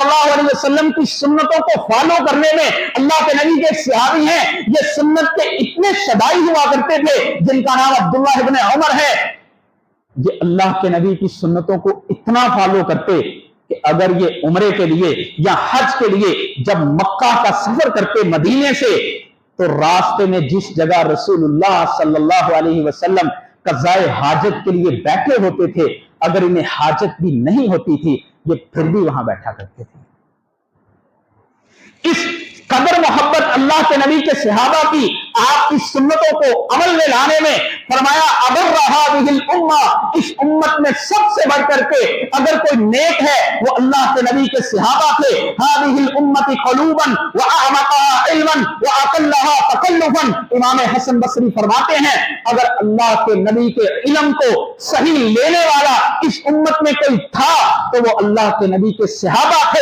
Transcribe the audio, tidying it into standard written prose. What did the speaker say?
اللہ علیہ وسلم کی سنتوں کو فالو کرنے میں اللہ کے نبی کے صحابی ہیں، یہ سنت کے اتنے شدائی ہوا کرتے تھے جن کا نام عبداللہ ابن عمر ہے، یہ اللہ کے نبی کی سنتوں کو اتنا فالو کرتے کہ اگر یہ عمرے کے لیے یا حج کے لیے جب مکہ کا سفر کرتے مدینے سے، تو راستے میں جس جگہ رسول اللہ صلی اللہ علیہ وسلم قضائے حاجت کے لیے بیٹھے ہوتے تھے، اگر انہیں حاجت بھی نہیں ہوتی تھی یہ پھر بھی وہاں بیٹھا کرتے تھے۔ اس قدر محبت اللہ کے نبی کے صحابہ کی آپ کی سنتوں کو عمل میں لانے میں، فرمایا اگر رہا بہل امہ، اس امت میں سب سے بڑھ کر کے اگر کوئی نیک ہے وہ اللہ کے نبی کے صحابہ تھے۔ هذه الامه قلوبا واعمقها علما واقلها تکلفا، امام حسن بصری فرماتے ہیں اگر اللہ کے نبی کے علم کو صحیح لینے والا اس امت میں کوئی تھا تو وہ اللہ کے نبی کے صحابہ تھے۔